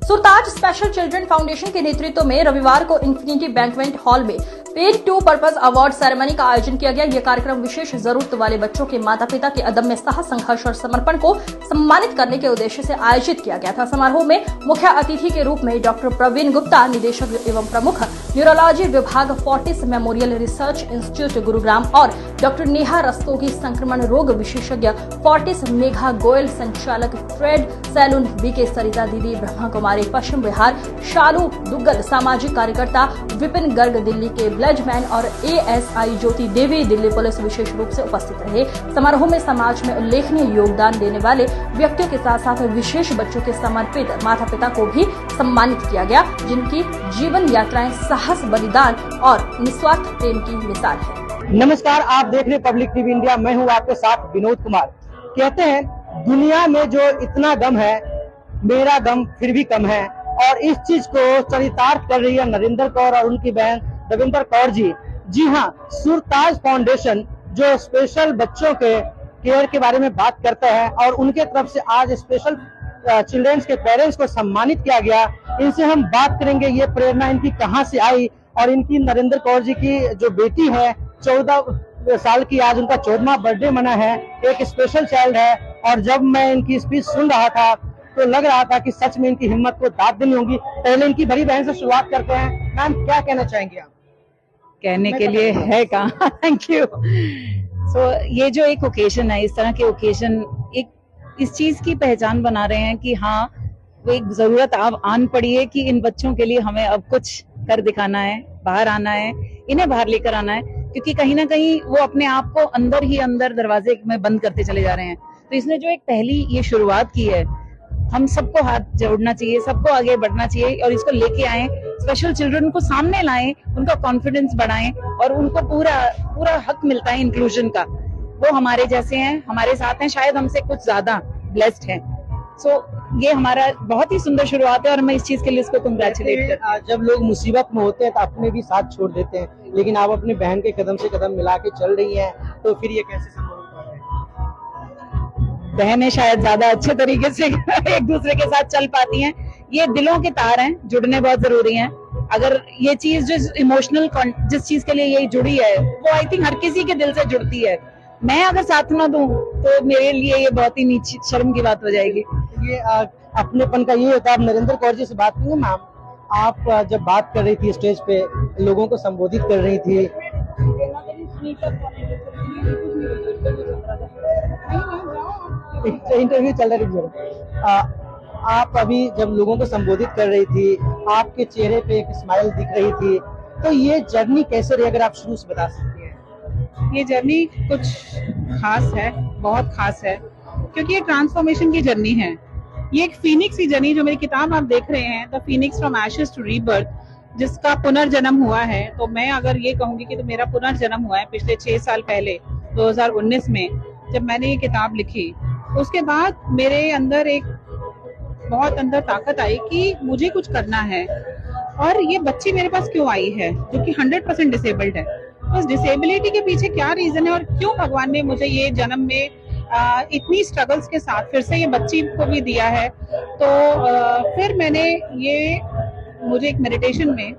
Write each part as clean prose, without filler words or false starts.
सुरताज special children foundation के नेतृत्व में रविवार को इन्फिनिटी बैंक्वेट हॉल में paid to purpose award ceremony का आयोजन किया गया। यह कार्यक्रम विशेष जरूरत वाले बच्चों के माता पिता के अदम्य साहस, संघर्ष और समर्पण को सम्मानित करने के उद्देश्य से आयोजित किया गया था। समारोह में मुख्य अतिथि के रूप में डॉक्टर प्रवीण गुप्ता, निदेशक एवं प्रमुख न्यूरोलॉजी विभाग Fortis memorial research institute Gurugram, और डॉक्टर नेहा रस्तोगी, संक्रमण रोग विशेषज्ञ फोर्टिस, मेघा गोयल, संचालक ट्रेड सैलून बीके सरिता दीदी, ब्रह्मा कुमारी पश्चिम बिहार, शालू दुग्गल, सामाजिक कार्यकर्ता विपिन गर्ग दिल्ली के ब्लडमैन और एएसआई ज्योति देवी दिल्ली पुलिस विशेष रूप से उपस्थित रहे। समारोह में समाज में उल्लेखनीय योगदान देने वाले व्यक्तियों के साथ साथ विशेष बच्चों के समर्पित माता पिता को भी सम्मानित किया गया, जिनकी जीवन यात्राएं साहस, बलिदान और निस्वार्थ प्रेम की मिसाल है। नमस्कार, आप देख रहे पब्लिक टीवी इंडिया। मैं हूं आपके साथ विनोद कुमार। कहते हैं दुनिया में जो इतना गम है, मेरा गम फिर भी कम है, और इस चीज को चरितार्थ कर रही है नरेंद्र कौर और उनकी बहन रविंदर कौर जी। जी हाँ, सुरताज फाउंडेशन जो स्पेशल बच्चों के केयर के बारे में बात करता है, और उनके तरफ से आज स्पेशल चिल्ड्रंस के पेरेंट्स को सम्मानित किया गया। इनसे हम बात करेंगे, ये प्रेरणा इनकी कहाँ से आई, और इनकी नरेंद्र कौर जी की जो बेटी है 14 साल की, आज उनका 14वां बर्थडे मना है, एक स्पेशल चाइल्ड है। और जब मैं इनकी स्पीच सुन रहा था तो लग रहा था कि सच में इनकी हिम्मत को दाद देनी होगी। पहले इनकी बड़ी बहन से शुरुआत करते हैं। मैम, क्या कहना चाहेंगे आप? कहने के लिए है कहाँ। Thank you. सो ये जो एक ओकेजन है, इस तरह के ओकेजन एक इस चीज की पहचान बना रहे हैं कि हाँ, वो एक जरूरत अब आन पड़ी है कि इन बच्चों के लिए हमें अब कुछ कर दिखाना है, बाहर आना है, इन्हें बाहर लेकर आना है, क्योंकि कहीं ना कहीं वो अपने आप को अंदर ही अंदर दरवाजे में बंद करते चले जा रहे हैं। तो इसने जो एक पहली ये शुरुआत की है, हम सबको हाथ जोड़ना चाहिए, सबको आगे बढ़ना चाहिए और इसको लेके आए, स्पेशल चिल्ड्रन को सामने लाएं, उनका कॉन्फिडेंस बढ़ाएं, और उनको पूरा हक मिलता है इंक्लूजन का। वो हमारे जैसे हैं, हमारे साथ हैं, शायद हमसे कुछ ज्यादा ब्लेस्ड हैं। सो ये हमारा बहुत ही सुंदर शुरुआत है, और मैं इस चीज के लिए इसको कंग्रेचुलेट करती हूं। जब लोग मुसीबत में होते हैं तो अपने भी साथ छोड़ देते हैं, लेकिन आप अपने बहन के कदम से कदम मिला के चल रही हैं, तो फिर ये कैसे संभव होता है? बहनें शायद ज्यादा अच्छे तरीके से एक दूसरे के साथ चल पाती हैं। ये दिलों के तार हैं, जुड़ने बहुत जरूरी हैं। अगर ये चीज जो इमोशनल जिस चीज के लिए ये जुड़ी है, वो आई थिंक हर किसी के दिल से जुड़ती है। मैं अगर साथ ना दूं तो मेरे लिए ये बहुत ही नीची शर्म की बात हो जाएगी। ये अपनेपन का ये होता है। आप नरेंद्र कौर जी से बात करेंगे। मैम, आप जब बात कर रही थी स्टेज पे, लोगों को संबोधित कर रही थी, इंटरव्यू चल रहा है, आप अभी जब लोगों को संबोधित कर रही थी, आपके चेहरे पे एक स्माइल दिख रही थी, तो ये जर्नी कैसे रही, अगर आप शुरू से बता सकती हैं? ये जर्नी कुछ खास है, बहुत खास है, क्योंकि ये ट्रांसफॉर्मेशन की जर्नी है। ये एक फीनिक्स की जर्नी, जो मेरी किताब आप देख रहे हैं, the phoenix from ashes to rebirth, जिसका पुनर्जन्म हुआ है। तो मैं अगर ये कहूंगी कि तो मेरा पुनर्जन्म हुआ है पिछले 6 साल पहले 2019 में, जब मैंने ये किताब लिखी। उसके बाद मेरे अंदर एक बहुत अंदर ताकत आई कि मुझे कुछ करना है, और ये बच्ची मेरे पास क्यों आई है जो कि 100% डिसेबल्ड है। उस डिसेबिलिटी के पीछे क्या रीजन है, और क्यों भगवान ने मुझे ये जन्म में इतनी स्ट्रगल्स के साथ फिर से ये बच्ची को भी दिया है। तो फिर मैंने ये, मुझे एक मेडिटेशन में,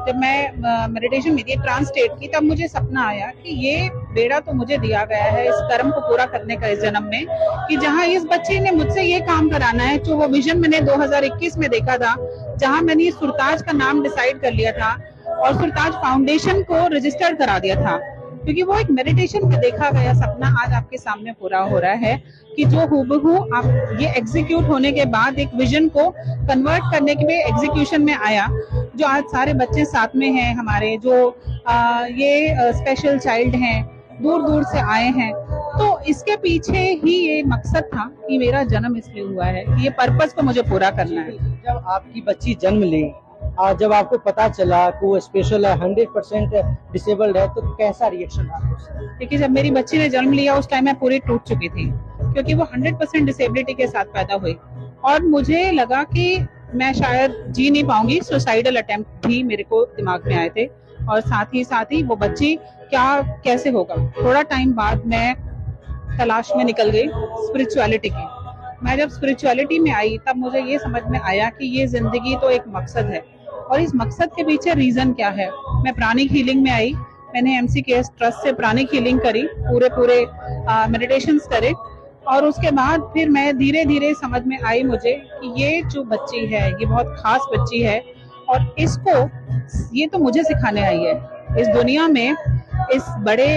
जब मैं मेडिटेशन में थी ट्रांस स्टेट की, तब मुझे सपना आया कि ये बेड़ा तो मुझे दिया गया है इस कर्म को पूरा करने का इस जन्म में, कि जहाँ इस बच्चे ने मुझसे ये काम कराना है जो वो विजन मैंने 2021 में देखा था, जहाँ मैंने सुरताज का नाम डिसाइड कर लिया था और सुरताज फाउंडेशन को रजिस्टर करा दिया था, क्योंकि वो एक मेडिटेशन में देखा गया सपना आज आपके सामने पूरा हो रहा है, कि जो हूबहू आप ये एग्जीक्यूट होने के बाद एक विजन को कन्वर्ट करने के लिए एग्जीक्यूशन में आया। जो आज सारे बच्चे साथ में हैं हमारे, जो ये स्पेशल चाइल्ड हैं, दूर दूर से आए हैं, तो इसके पीछे ही ये मकसद था कि मेरा जन्म इसलिए हुआ है कि ये पर्पस को मुझे पूरा करना है। जब आपकी बच्ची जन्म ली, जब आपको पता चला कि वो स्पेशल है, 100% डिसेबल्ड है, तो कैसा रिएक्शन था? देखिए, जब मेरी बच्ची ने जन्म लिया उस टाइम मैं पूरी टूट चुकी थी, क्योंकि वो 100% डिसेबिलिटी के साथ पैदा हुई, और मुझे लगा कि मैं शायद जी नहीं पाऊंगी। सुसाइडल अटेम्प्ट भी मेरे को दिमाग में आए थे, और साथ ही वो बच्ची कैसे होगा। थोड़ा टाइम बाद मैं तलाश में निकल गई स्पिरिचुअलिटी की, मैं जब स्पिरिचुअलिटी में आई तब मुझे ये समझ में आया कि ये जिंदगी तो एक मकसद है और इस मकसद के पीछे रीजन क्या है। मैं प्राणिक हीलिंग में आई, मैंने MCKS ट्रस्ट से प्राणिक हीलिंग करी, पूरे मेडिटेशंस करे और उसके बाद फिर मैं धीरे धीरे समझ में आई मुझे कि ये जो बच्ची है ये बहुत खास बच्ची है और इसको ये तो मुझे सिखाने आई है। इस दुनिया में इस बड़े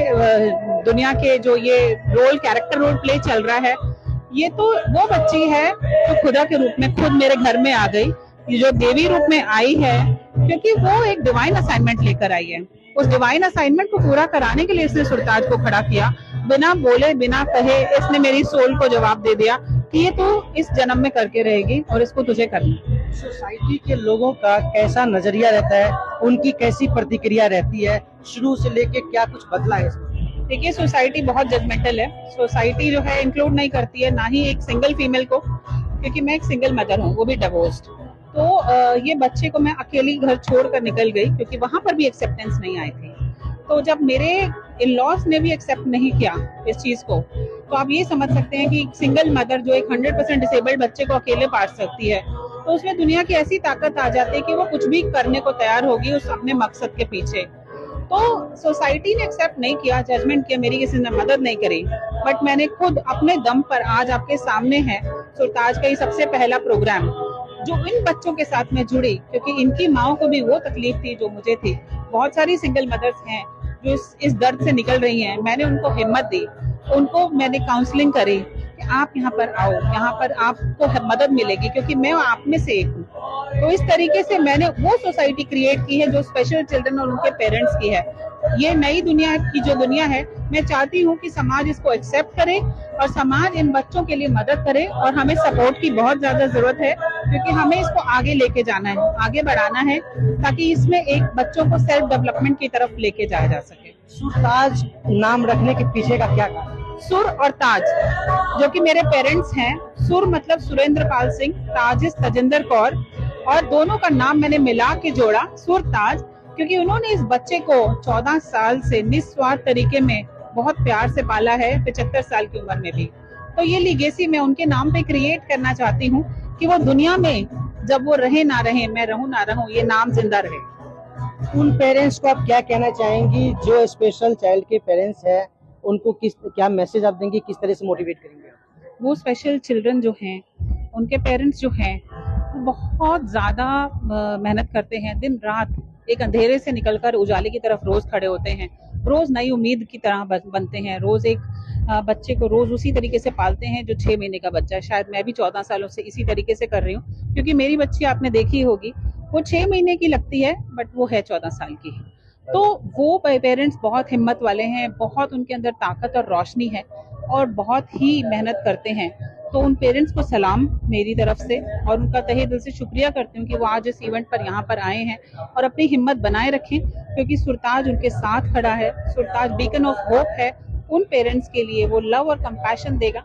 दुनिया के जो ये कैरेक्टर रोल प्ले चल रहा है, ये तो वो बच्ची है जो खुदा के रूप में खुद मेरे घर में आ गई, ये जो देवी रूप में आई है, क्योंकि वो एक डिवाइन असाइनमेंट लेकर आई है। उस डिवाइन असाइनमेंट को पूरा कराने के लिए इसने सुरताज को खड़ा किया, बिना बोले बिना कहे इसने मेरी सोल को जवाब दे दिया कि ये तो इस जन्म में करके रहेगी और इसको तुझे करना। सोसाइटी के लोगों का कैसा नजरिया रहता है, उनकी कैसी प्रतिक्रिया रहती है, शुरू से लेके क्या कुछ बदला है इसमें? देखिए, सोसाइटी बहुत जजमेंटल है। सोसाइटी जो है इंक्लूड नहीं करती है ना ही एक सिंगल फीमेल को, क्योंकि मैं एक सिंगल मदर हूँ, वो भी डिवोर्स्ड। तो ये बच्चे को मैं अकेली घर छोड़कर निकल गई क्योंकि वहां पर भी एक्सेप्टेंस नहीं आई थी। तो जब मेरे इन लॉज ने भी एक्सेप्ट नहीं किया इस चीज को, तो आप ये समझ सकते हैं कि सिंगल मदर जो एक 100% डिसेबल्ड बच्चे को अकेले पाल सकती है, तो उसमें दुनिया की ऐसी ताकत आ जाती है कि वो कुछ भी करने को तैयार होगी उस अपने मकसद के पीछे। तो सोसाइटी ने एक्सेप्ट नहीं किया, जजमेंट किया, मेरी किसी ने मदद नहीं करी, बट मैंने खुद अपने दम पर आज आपके सामने है सुरताज का ये सबसे पहला प्रोग्राम जो इन बच्चों के साथ में जुड़ी, क्योंकि इनकी माओ को भी वो तकलीफ थी जो मुझे थी। बहुत सारी सिंगल मदर्स हैं जो इस दर्द से निकल रही हैं। मैंने उनको हिम्मत दी, उनको मैंने काउंसलिंग करी कि आप यहाँ पर आओ, यहाँ पर आपको मदद मिलेगी, क्योंकि मैं आप में से एक हूँ। तो इस तरीके से मैंने वो सोसाइटी क्रिएट की है जो स्पेशल चिल्ड्रन और उनके पेरेंट्स की है। ये नई दुनिया की जो दुनिया है, मैं चाहती हूँ कि समाज इसको एक्सेप्ट करे और समाज इन बच्चों के लिए मदद करे, और हमें सपोर्ट की बहुत ज्यादा जरूरत है क्योंकि हमें इसको आगे लेके जाना है, आगे बढ़ाना है, ताकि इसमें एक बच्चों को सेल्फ डेवलपमेंट की तरफ लेके जाया जा सके। सुरताज नाम रखने के पीछे का क्या कारण? सुर और ताज, जो कि मेरे पेरेंट्स हैं। सुर मतलब सुरेंद्र पाल सिंह, ताज इज तजिंदर कौर, और दोनों का नाम मैंने मिला के जोड़ा सुर ताज, क्योंकि उन्होंने इस बच्चे को 14 साल से निस्वार्थ तरीके में बहुत प्यार से पाला है, 75 साल की उम्र में भी। तो ये लीगेसी मैं उनके नाम पे क्रिएट करना चाहती हूँ कि वो दुनिया में जब वो रहे ना रहे, मैं रहूं ना रहूं, ये नाम जिंदा रहे। उन पेरेंट्स को आप क्या कहना चाहेंगी जो स्पेशल चाइल्ड के पेरेंट्स हैं, उनको क्या मैसेज आप देंगे, किस तरह से मोटिवेट करेंगे? वो स्पेशल चिल्ड्रन जो हैं, उनके पेरेंट्स जो हैं, वो बहुत ज्यादा मेहनत करते हैं, दिन रात एक अंधेरे से निकलकर उजाले की तरफ रोज खड़े होते हैं, रोज नई उम्मीद की तरह बनते हैं, रोज एक बच्चे को रोज उसी तरीके से पालते हैं जो 6 महीने का बच्चा है। शायद मैं भी 14 सालों से इसी तरीके से कर रही हूँ, क्योंकि मेरी बच्ची आपने देखी होगी, वो 6 महीने की लगती है बट वो है 14 साल की। तो वो पेरेंट्स बहुत हिम्मत वाले हैं, बहुत उनके अंदर ताकत और रोशनी है और बहुत ही मेहनत करते हैं। तो उन पेरेंट्स को सलाम मेरी तरफ से, और उनका तहे दिल से शुक्रिया करती हूँ कि वो आज इस इवेंट पर यहाँ पर आए हैं और अपनी हिम्मत बनाए रखें, क्योंकि सुरताज उनके साथ खड़ा है। सुरताज बीकन ऑफ होप है उन पेरेंट्स के लिए, वो लव और कंपैशन देगा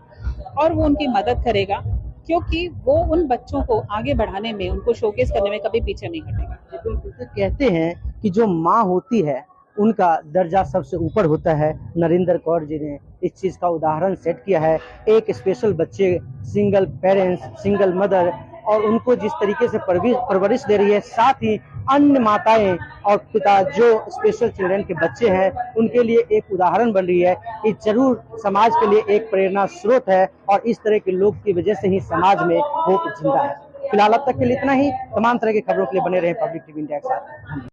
और वो उनकी मदद करेगा, क्योंकि वो उन बच्चों को आगे बढ़ाने में, उनको शोकेस करने में कभी पीछे नहीं हटेगा। बिल्कुल, तो कहते हैं कि जो माँ होती है उनका दर्जा सबसे ऊपर होता है। नरेंद्र कौर जी ने इस चीज का उदाहरण सेट किया है। एक स्पेशल बच्चे, सिंगल पेरेंट्स, सिंगल मदर, और उनको जिस तरीके से परवरिश दे रही है, साथ ही अन्य माताएं और पिता जो स्पेशल चिल्ड्रन के बच्चे हैं, उनके लिए एक उदाहरण बन रही है। ये जरूर समाज के लिए एक प्रेरणा स्रोत है, और इस तरह के लोग की वजह से ही समाज में होप जिंदा है। फिलहाल अब तक के लिए इतना ही। तमाम तरह की खबरों के लिए बने रहे पब्लिक टीवी इंडिया के साथ।